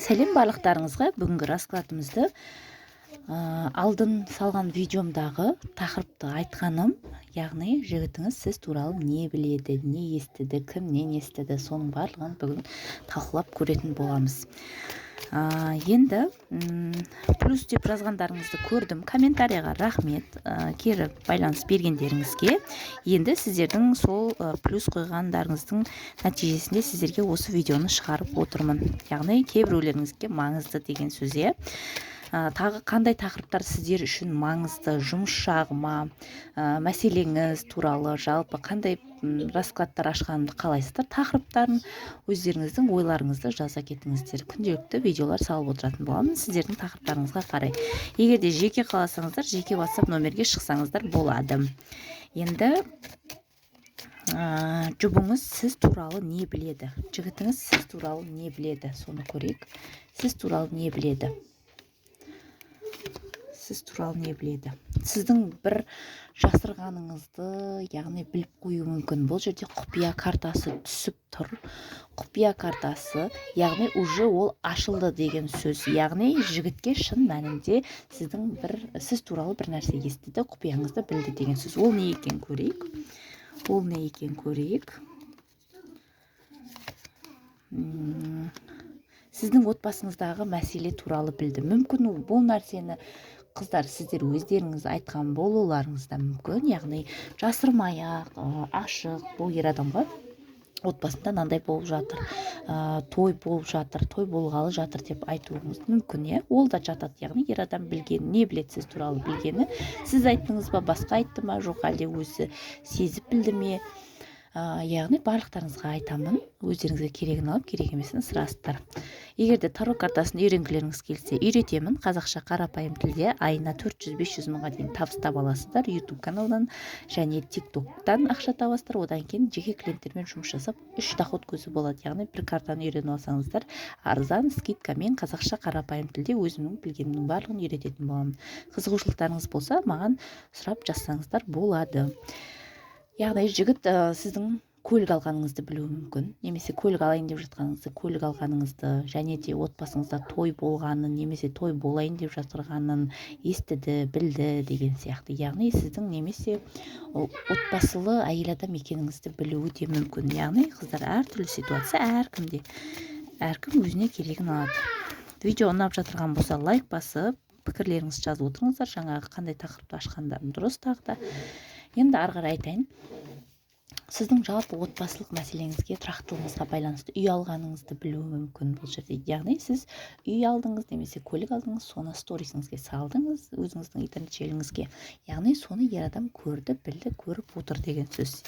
Сәлем барлықтарыңызға. Бүгінгі раскладымызды алдын салған видеомдағы тақырыпты айтқаным, яғни жігітіңіз сіз туралы не біледі, не естіді, кімнен естіді, соның барлығын бүгін талқылап көретін боламыз. Енді плюс деп жазғандарыңызды көрдім, комментарияға рахмет, кері байланыс бергендеріңізге. Енді сіздердің сол плюс қойғандарыңыздың нәтижесінде сіздерге осы видеоны шығарып отырмын. Яғни кейбіреулеріңізге маңызды деген сөз. Тағы қандай тақырыптар сіздер үшін маңызды, жұмыс жағыма, мәселеңіз туралы, жалпы қандай раскладтар ашқанымды қалайсыздар, тақырыптарын өздеріңіздің ойларыңызды жаза кетіңіздер. Күнделікті видеолар салып отыратын боламын сіздердің тақырыптарыңызға қарай. Егер де жеке қаласаңыздар, жеке WhatsApp номерге шықсаңыздар болады. Енді жұбыңыз сіз туралы не біледі? Жігітіңіз сіз туралы не біледі? Соны көрейік. Сіз туралы не біледі? Сіз туралы не біледі? Сіздің бір жасырғаныңызды, яғни біліп қою мүмкін. Бұл жерде құпия картасы түсіп тұр. Құпия картасы, яғни уже ол ашылды деген сөз. Яғни жігітке шын мәнінде сіз туралы бір нәрсе естіді, құпияңызды білді деген сөз. Ол не екен көрейік? Ол не екен көрейік? Сіздің отбасыңыздағы мәселе туралы білді. Мүмкін бұл нәрсені қыздар сіздер өздеріңіз айтқан болуларыңыз да мүмкін. Яғни жасырмай-ақ, ашық, бұл ер адамға отбасында мынандай болып жатыр, той болып жатыр, той болғалы жатыр деп айтуыңыз мүмкін. Ол да жатады. Яғни ер адам білгені, не біледі сіз туралы білгені? Сіз айттыңыз ба, басқа айтты ма, жоқ әлде өзі сезіп білді ме? Яғни барлықтарыңызға айтамын, өздеріңізге керегін алып, керек емесін сұрастыр. Егер де таро картасын үйренгілеріңіз келсе, үйретемін. Қазақша қарапайым тілде айына 400-500 мыңға дейін табыс таба аласыздар. YouTube каналдан және TikTok-тан ақша табасыздар. Одан кейін жеке клиенттермен жұмыс жасап, 3 доход көзі болады. Яғни бір картаны үйреніп алсаңыздар, арзан скидкамен қазақша қарапайым тілде өзімнің білгенімнің барлығын үйрететін боламын. Қызығушылықтарыңыз болса, маған сұрап жазсаңыздар болады. Яғни жігіт сіздің көлік алғаныңызды білуі мүмкін, немесе көлік алайын деп жатқаныңызды, көлік алғаныңызды, және де отбасыңызда той болғанын, немесе той болайын деп жатырғанын естіді, білді деген сияқты. Яғни сіздің немесе отбасылы әйел адам екеніңізді білуі де мүмкін. Яғни қыздар, әртүрлі ситуация әркімде, әркім өзіне керегін алады. Видео ұнап жатырған болса, лайк басып, пікірлеріңізді жазып отырыңыздар. Жаңағы қандай тақырыпты ашқандарым дұрыс тағы да. Енді ары қарай айтайын. Сіздің жалпы отбасылық мәселеңізге, тұрақтылығыңызға байланысты үй алғаныңызды білуі мүмкін бұл жерде. Яғни сіз үй алдыңыз, немесе көлік алдыңыз, соны сторисіңізге салдыңыз, өзіңіздің интернет желіңізге. Яғни соны ер адам көрді, білді, көріп отыр деген сөз.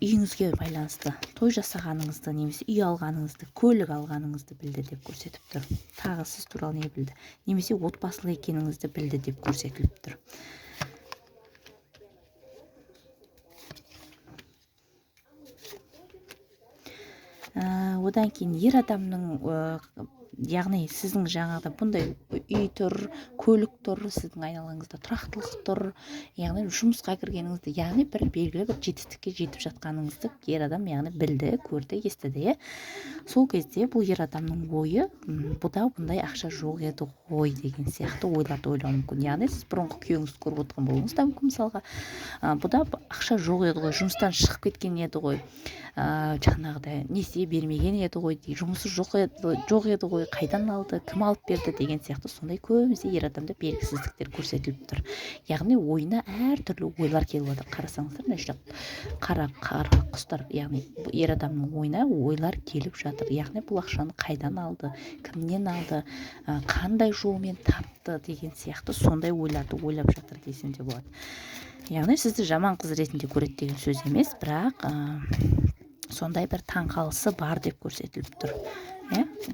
Үйіңізге байланысты той жасағаныңызды, немесе үй алғаныңызды, көлік алғаныңызды білді деп көрсетіп тұр. Тағы сіз туралы не білді? Немесе отбасылы екеніңізді білді деп көрсетіліп тұр. Одан кейін ер адамның, яғни сіздің жаңағыда бұндай үй тұр, көлік тұр, сіздің айналаңызда тұрақтылық тұр, яғни жұмысқа кіргеніңізді, яғни бір белгілі бір жетістікке жетіп жатқаныңызды ер адам яғни білді, көрді, естіді. Сол кезде бұл ер адамның ойы, бұда бұндай ақша жоқ еді ғой деген сияқты ойларды ойлауы мүмкін. Яғни сіз бұрынғы күйеуіңізді көріп отырған болуыңыз да мүмкін. Мысалға, бұда ақша жоқ еді ғой, жұмыстан шығып кеткен еді ғой, жаңағыдай несие бермеген еді ғой, жұмысы жоқ еді ғой, қайдан алды, кім алып берді деген сияқты сондай көбінесе ер адамда белгісіздіктер көрсетіліп тұр. Яғни ойына әртүрлі ойлар келіп отыр. Қарасаңыздар, мына жерде қара құстар, яғни ер адамның ойына ойлар келіп жатыр. Яғни бұл ақшаны қайдан алды, кімнен алды, қандай жолмен тапты деген сияқты сондай ойларды ойлап жатыр десем де болады. Яғни сізді жаман қыз ретінде көреді деген сөз емес, бірақ сондай бір таңқалысы бар деп көрсетіліп тұр.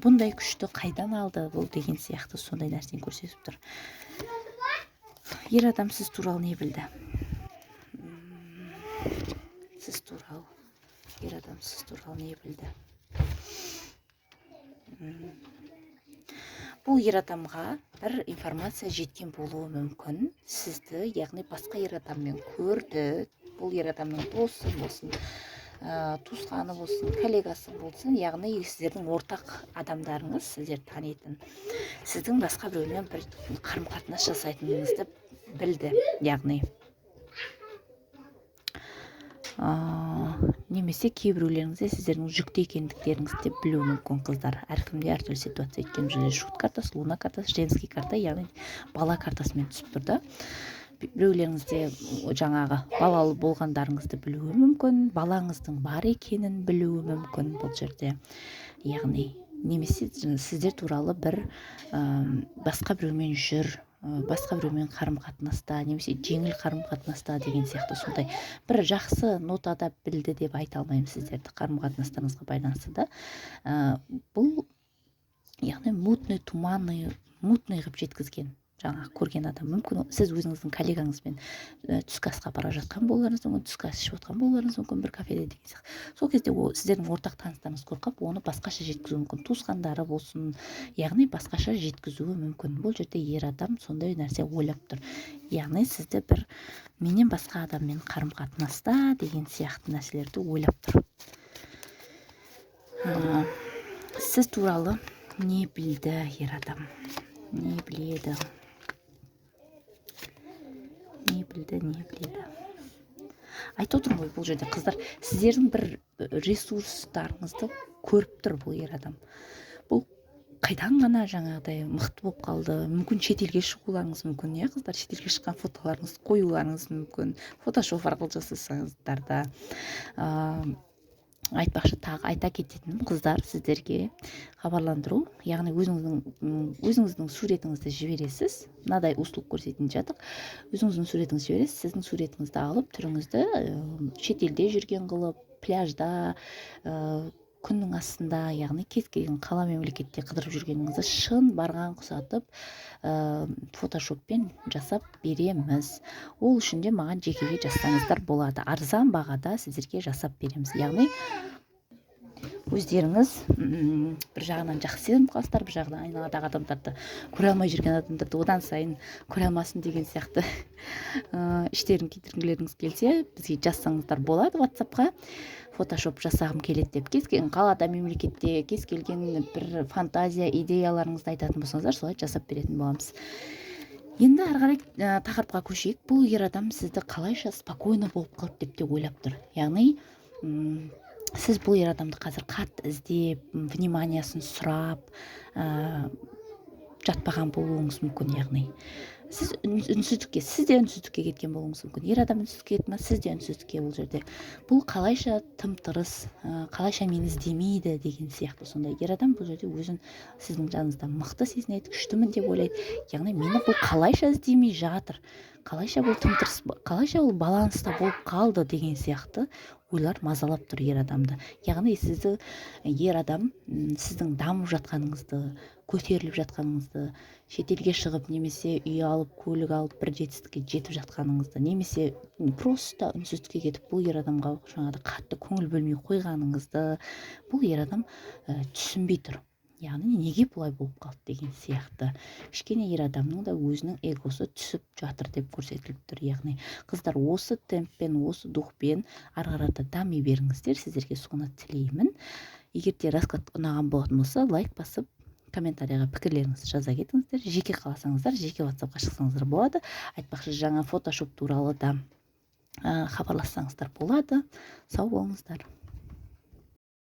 Бұндай күшті қайдан алды бұл деген сияқты сондай нәрсені көрсетіп тұр. Ер адам сіз туралы не білді? Сіз туралы, ер адам сіз туралы не білді? Бұл ер адамға бір информация жеткен болуы мүмкін. Сізді, яғни басқа ер адаммен көрді. Бұл ер адамның досы болсын, туысқаны болсын, коллегасы болсын, яғни сіздердің ортақ адамдарыңыз, сіздер танитын, сіздің басқа біреумен бір қарым-қатынас жасайтыныңызды білді, яғни немесе кейбіреулеріңізде сіздердің жүкті екендіктеріңізді де білуі мүмкін қыздар. Әркімде әртүрлі ситуация, өйткені бұл жерде шут картасы, луна картасы, женский карта, яғни бала картасымен түсіп тұр да. Біреулеріңізде жаңағы балалы болғандарыңызды білуі мүмкін, балаңыздың бар екенін білуі мүмкін бұл жерде. Яғни немесе сіздер туралы бір басқа біреумен жүр, басқа біреумен қарым-қатынаста, немесе жеңіл қарым-қатынаста деген сияқты сондай бір жақсы нотада білді деп айта алмаймын сіздерді қарым-қатынастарыңызға байланысты да. Бұл яғни мутный, туманный қылып жеткізген жаңағы көрген адам. Мүмкін сіз өзіңіздің коллегаңызбен түскі асқа бара жатқан боларыңыз мүмкін, түскі ас ішіп отқан боларыңыз мүмкін бір кафеде деген сияқты. Сол кезде сіздердің ортақ таныстарыңыз қорқып, оны басқаша жеткізуі мүмкін, туысқандары болсын, яғни басқаша жеткізуі мүмкін. Бұл жерде ер адам сондай нәрсе ойлап тұр. Яғни сізді бір менен басқа адаммен қарым-қатынаста деген сияқты нәрселерді ойлап тұр. Сіз туралы не білді ер адам? Не біледі? Не біледі? Айтып отырмын ғой, бұл жерде қыздар сіздердің бір ресурстарыңызды көріп тұр бұл ер адам. Бұл қайдан ғана жаңағыдай мықты болып қалды, мүмкін шетелге шығуларыңыз мүмкін, иә қыздар, шетелге шыққан фотоларыңыз қоюларыңыз мүмкін, фотошоп арқылы жасасаңыздар да. Айтпақшы тағы айта кететінім қыздар, сіздерге хабарландыру, яғни өзіңіздің суретіңізді жібересіз, мынадай услуг көрсететін жатық, өзіңіздің суретіңізді жібересіз, сіздің суретіңізді алып, түріңізді шетелде жүрген қылып, пляжда, күннің астында, яғни кез келген қала мемлекетте қыдырып жүргеніңізді шын барған құсатып фотошоппен жасап береміз. Ол үшін де маған жекеге жазсаңыздар болады. Арзан бағада сіздерге жасап береміз. Яғни өздеріңіз бір жағынан жақсы сезініп қаласыздар, бір жағынан айналадағы адамдарды көре алмай жүрген адамдарды одан сайын көре алмасын деген сияқты іштерін кетіргілеріңіз келсе, бізге жазсаңыздар болады WhatsApp-қа. Фотошоп жасағым келеді деп, кез келген қалада, мемлекетте, кез келген бір фантазия, идеяларыңызды айтатын болсаңыздар, солай жасап беретін боламыз. Енді ары қарай тақырыпқа көшейік. Бұл ер адам сізді қалайша спокойно болып қалды деп те ойлап тұр. Яғни сіз бұл ер адамды қазір қатты іздеп, вниманиясын сұрап жатпаған болуыңыз мүмкін. Яғни сіз де үнсіздікке кеткен болуыңыз мүмкін. Ер адам үнсіздікке кетті ма, сіз де үнсіздікке. Бұл жерде бұл қалайша тым-тырыс, қалайша мені іздемейді деген сияқты. Сондай ер адам бұл жерде өзін сіздің жаныңызда мықты сезінеді, күштімін деп ойлайды. Яғни мені бұл қалайша іздемей жатыр, қалайша бұл тым-тырыс, қалайша ол баланста болып қалды деген сияқты ойлар мазалап тұр ер адамды. Яғни сізді ер адам сіздің дамып жатқаныңызды, көтеріліп жатқаныңызды, шетелге шығып, немесе үй алып, көлік алып, бір жетістікке жетіп жатқаныңызды, немесе просто үнсіздікке кетіп, бұл ер адамға жаңағыдай қатты көңіл бөлмей қойғаныңызды бұл ер адам түсінбей тұр. Яғни неге бұлай болып қалды деген сияқты. Кішкене ер адамның да өзінің эгосы түсіп жатыр деп көрсетіліп тұр. Яғни қыздар осы темппен, осы духпен ары қарата дами беріңіздер. Сіздерге соны тілеймін. Егер де расклад ұнаған болатын болса, лайк басып, комментарияға пікірлеріңізді жаза кетіңіздер. Жеке қаласаңыздар, жеке WhatsApp-қа шықсаңыздар болады. Айтпақшы, жаңа фотошоп туралы да хабарлассаңыздар болады. Сау болыңыздар.